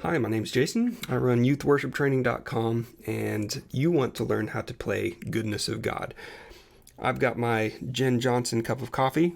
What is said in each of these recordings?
Hi, my name's Jason. I run youthworshiptraining.com, and you want to learn how to play Goodness of God. I've got my Jen Johnson cup of coffee.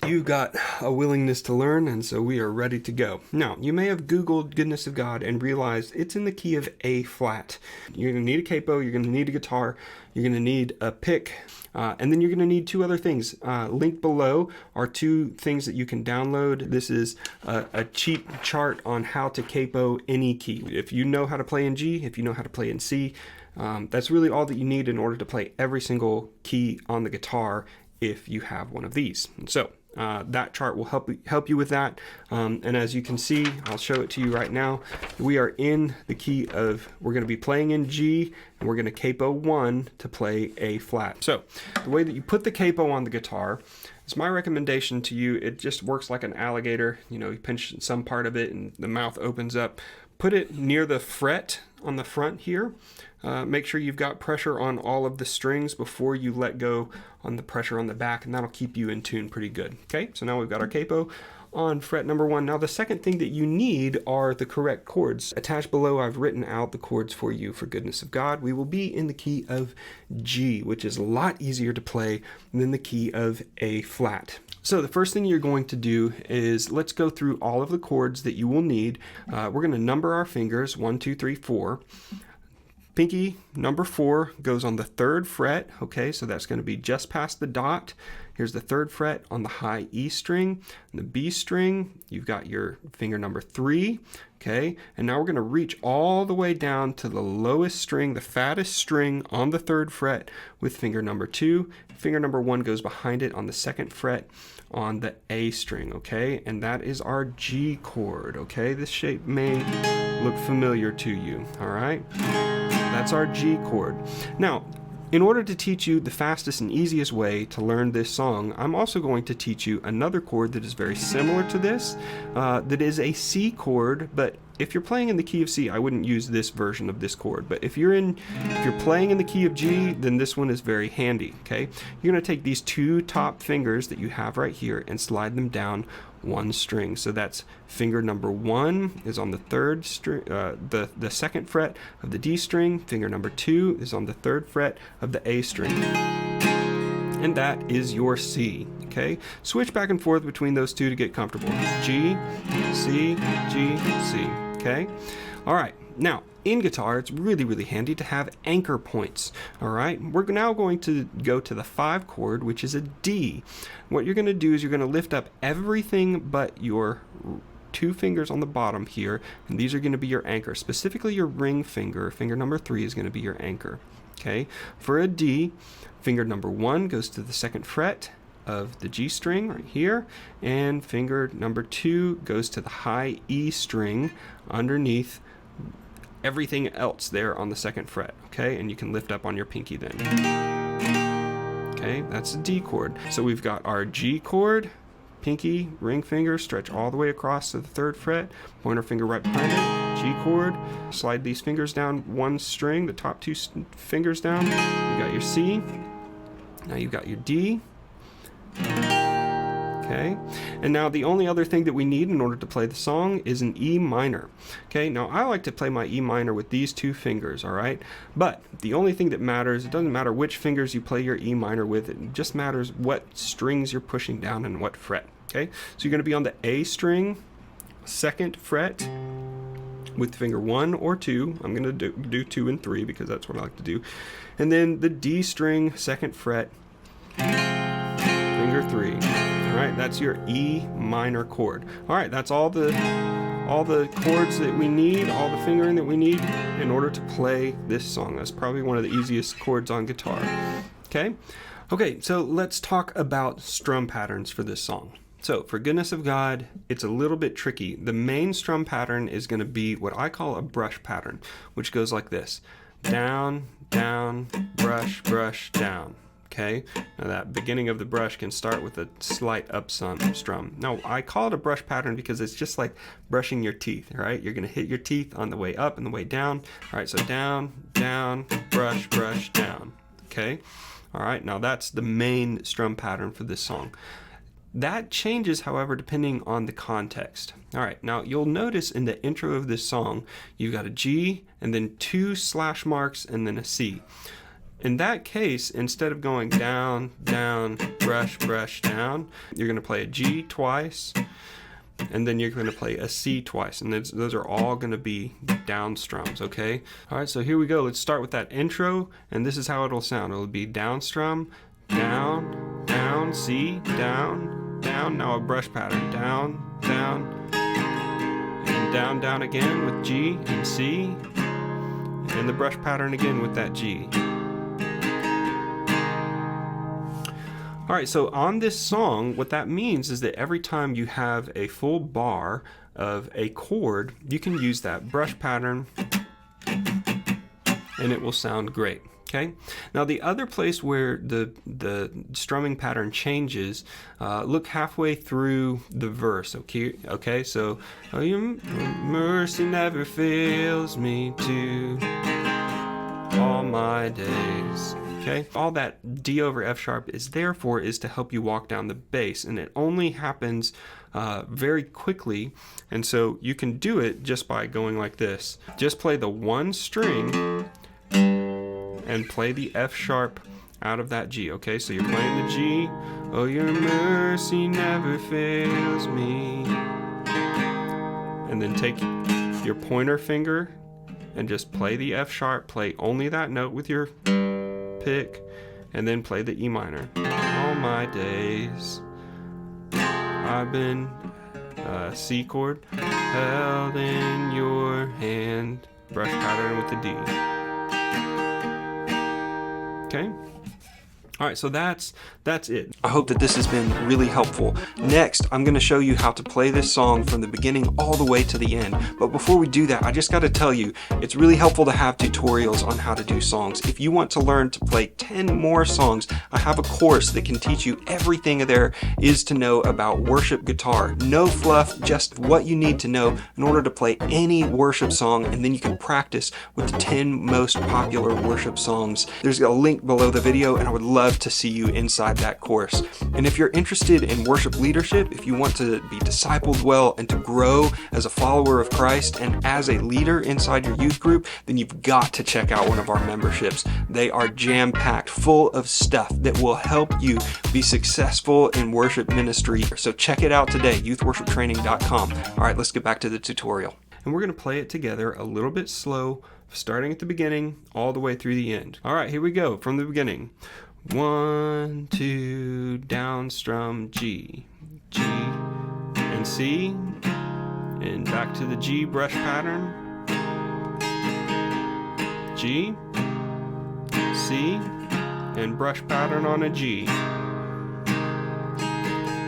You've got a willingness to learn, and so we are ready to go. Now, you may have Googled Goodness of God and realized it's in the key of A flat. You're going to need a capo, you're going to need a guitar, you're going to need a pick, and then you're going to need two other things. Linked below are two things that you can download. This is a cheat chart on how to capo any key. If you know how to play in G, if you know how to play in C, that's really all that you need in order to play every single key on the guitar if you have one of these. And so that chart will help you with that. And as you can see, I'll show it to you right now. We are in the key of, we're going to be playing in G, and we're going to capo 1 to play A flat. So the way that you put the capo on the guitar is my recommendation to you. It just works like an alligator. You know, you pinch some part of it and the mouth opens up. Put it near the fret on the front here. Make sure you've got pressure on all of the strings before you let go on the pressure on the back, and that'll keep you in tune pretty good. Okay, so now we've got our capo on fret number 1. Now the second thing that you need are the correct chords. Attached below, I've written out the chords for you for Goodness of God. We will be in the key of G, which is a lot easier to play than the key of A flat. So the first thing you're going to do is, let's go through all of the chords that you will need. We're going to number our fingers, 1, 2, 3, 4. Pinky number 4 goes on the 3rd fret, okay, so that's going to be just past the dot. Here's the 3rd fret on the high E string. And the B string, you've got your finger number 3, okay, and now we're going to reach all the way down to the lowest string, the fattest string on the 3rd fret with finger number 2. Finger number 1 goes behind it on the 2nd fret on the A string, okay, and that is our G chord, okay. This shape may look familiar to you, all right. That's our G chord. Now, in order to teach you the fastest and easiest way to learn this song, I'm also going to teach you another chord that is very similar to this, that is a C chord, but if you're playing in the key of C, I wouldn't use this version of this chord. But if you're playing in the key of G, then this one is very handy, okay? You're going to take these two top fingers that you have right here and slide them down one string. So that's finger number 1 is on the 3rd string, the 2nd fret of the D string. Finger number 2 is on the 3rd fret of the A string. And that is your C, okay? Switch back and forth between those two to get comfortable. G, C, G, C, okay? All right, now in guitar, it's really, really handy to have anchor points, all right? We're now going to go to the 5 chord, which is a D. What you're gonna do is you're gonna lift up everything but your 2 fingers on the bottom here, and these are gonna be your anchor. Specifically your ring finger, finger number 3 is gonna be your anchor, okay? For a D, finger number 1 goes to the 2nd fret of the G string right here, and finger number 2 goes to the high E string underneath everything else there on the 2nd fret, okay? And you can lift up on your pinky then. Okay, that's a D chord. So we've got our G chord, pinky, ring finger, stretch all the way across to the 3rd fret, pointer finger right behind it, G chord, slide these fingers down one string, the top 2 fingers down, you got your C, now you've got your D, okay, and now the only other thing that we need in order to play the song is an E minor. Okay, now I like to play my E minor with these 2 fingers, all right, but the only thing that matters, it doesn't matter which fingers you play your E minor with, it just matters what strings you're pushing down and what fret. Okay, so you're going to be on the A string, 2nd fret with finger 1 or 2. I'm going to do 2 and 3 because that's what I like to do, and then the D string, 2nd fret, finger 3. All right, that's your E minor chord. All right, that's all the chords that we need, all the fingering that we need in order to play this song. That's probably one of the easiest chords on guitar. Okay, so let's talk about strum patterns for this song. So for Goodness of God, it's a little bit tricky. The main strum pattern is going to be what I call a brush pattern, which goes like this: down, down, brush, brush, down. Okay, now that beginning of the brush can start with a slight up strum. Now I call it a brush pattern because it's just like brushing your teeth, right? You're gonna hit your teeth on the way up and the way down. All right, so down, down, brush, brush, down, okay? All right, now that's the main strum pattern for this song. That changes, however, depending on the context. All right, now you'll notice in the intro of this song, you've got a G and then 2 slash marks and then a C. In that case, instead of going down, down, brush, brush, down, you're going to play a G twice, and then you're going to play a C twice, and those are all going to be down strums, okay? All right, so here we go. Let's start with that intro, and this is how it'll sound. It'll be down strum, down, down, C, down, down. Now a brush pattern, down, down, and down, down again with G and C, and the brush pattern again with that G. All right, so on this song, what that means is that every time you have a full bar of a chord, you can use that brush pattern and it will sound great, okay? Now the other place where the strumming pattern changes, look halfway through the verse, okay? So, oh, your mercy never fails me to all my days. Okay. All that D over F sharp is there for is to help you walk down the bass, and it only happens very quickly, and so you can do it just by going like this. Just play the one string and play the F sharp out of that G, okay? So you're playing the G, oh, your mercy never fails me, and then take your pointer finger and just play the F sharp, play only that note with your pick, and then play the E minor. All my days I've been C chord held in your hand, brush pattern with the D. Okay. All right, so that's it. I hope that this has been really helpful. Next, I'm going to show you how to play this song from the beginning all the way to the end. But before we do that, I just got to tell you, it's really helpful to have tutorials on how to do songs. If you want to learn to play 10 more songs, I have a course that can teach you everything there is to know about worship guitar. No fluff, just what you need to know in order to play any worship song, and then you can practice with the 10 most popular worship songs. There's a link below the video, and I would love to see you inside that course. And if you're interested in worship leadership, if you want to be discipled well and to grow as a follower of Christ and as a leader inside your youth group, then you've got to check out one of our memberships. They are jam-packed full of stuff that will help you be successful in worship ministry. So check it out today, youthworshiptraining.com. All right, let's get back to the tutorial. And we're going to play it together a little bit slow, starting at the beginning all the way through the end. All right, here we go from the beginning. 1, 2, down strum, G, G, and C, and back to the G brush pattern, G, C, and brush pattern on a G.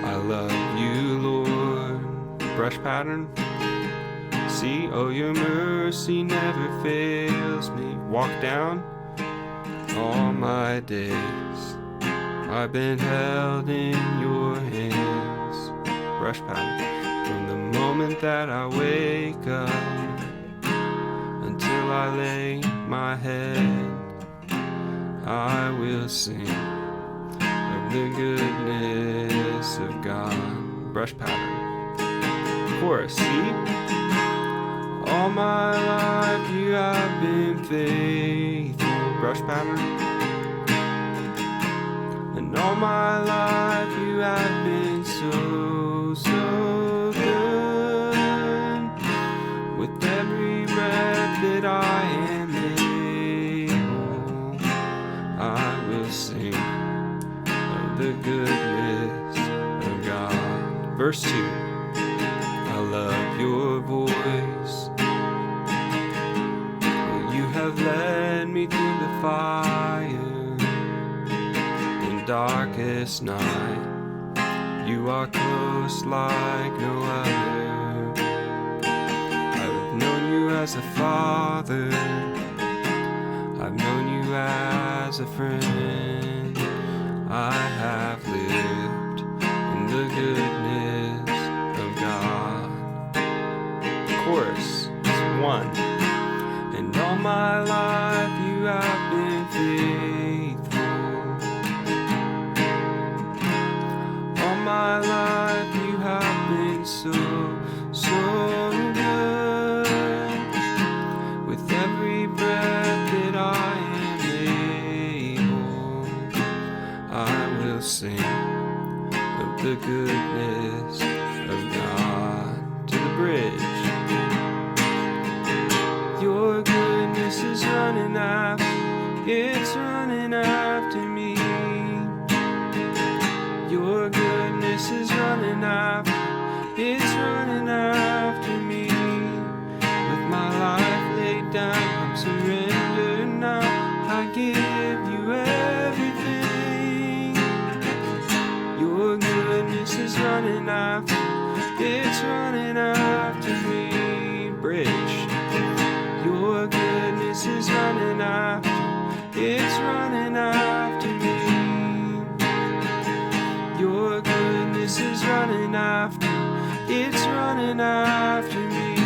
I love you, Lord, brush pattern, C, oh, your mercy never fails me, walk down, all my days I've been held in your hands, brush pattern, from the moment that I wake up until I lay my head, I will sing of the goodness of God, brush pattern, chorus, see, all my life you have been faithful, brush pattern, and all my life you have been so, so good. With every breath that I am able, I will sing of the goodness of God. Verse 2, I love your voice. You have led me through the fire in darkest night. You are close like no other. I've known you as a father. I've known you as a friend. I have lived in the goodness of God. Chorus 1. And all my life you have been faithful. All my life so, so good. With every breath that I am able, I will sing of the goodness of God. To the bridge. Your goodness is running after, it's running after me. Your goodness is running after, it's running after me. With my life laid down, I'm surrendered now. I give you everything. Your goodness is running after, it's running after me. Bridge. Your goodness is running after, it's running after me. Your goodness is running after, it's running after me.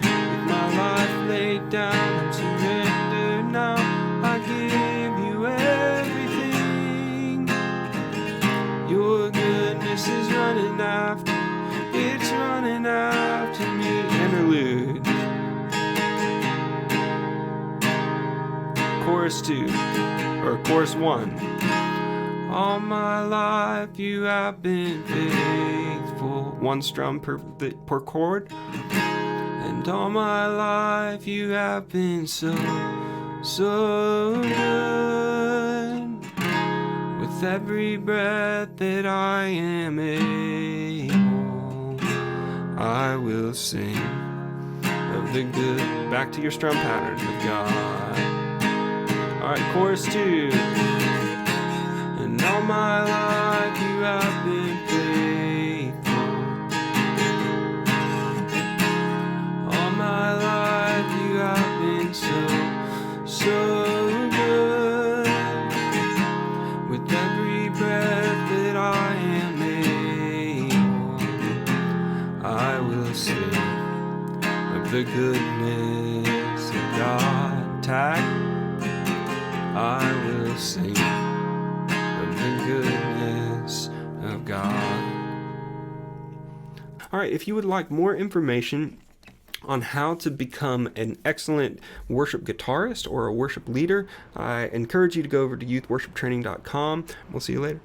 With my life laid down, I'm surrendered now. I give you everything. Your goodness is running after, it's running after me. Interlude. Chorus 2, or chorus 1. All my life you have been faithful. One strum per chord. And all my life you have been so, so good. With every breath that I am able, I will sing of the good. Back to your strum pattern of God. Alright, chorus 2. And all my life you have been faithful. All my life you have been so, so good. With every breath that I am able, I will sing of the goodness of God. Tag. I will sing of the goodness of God. Alright, if you would like more information on how to become an excellent worship guitarist or a worship leader, I encourage you to go over to youthworshiptraining.com. We'll see you later.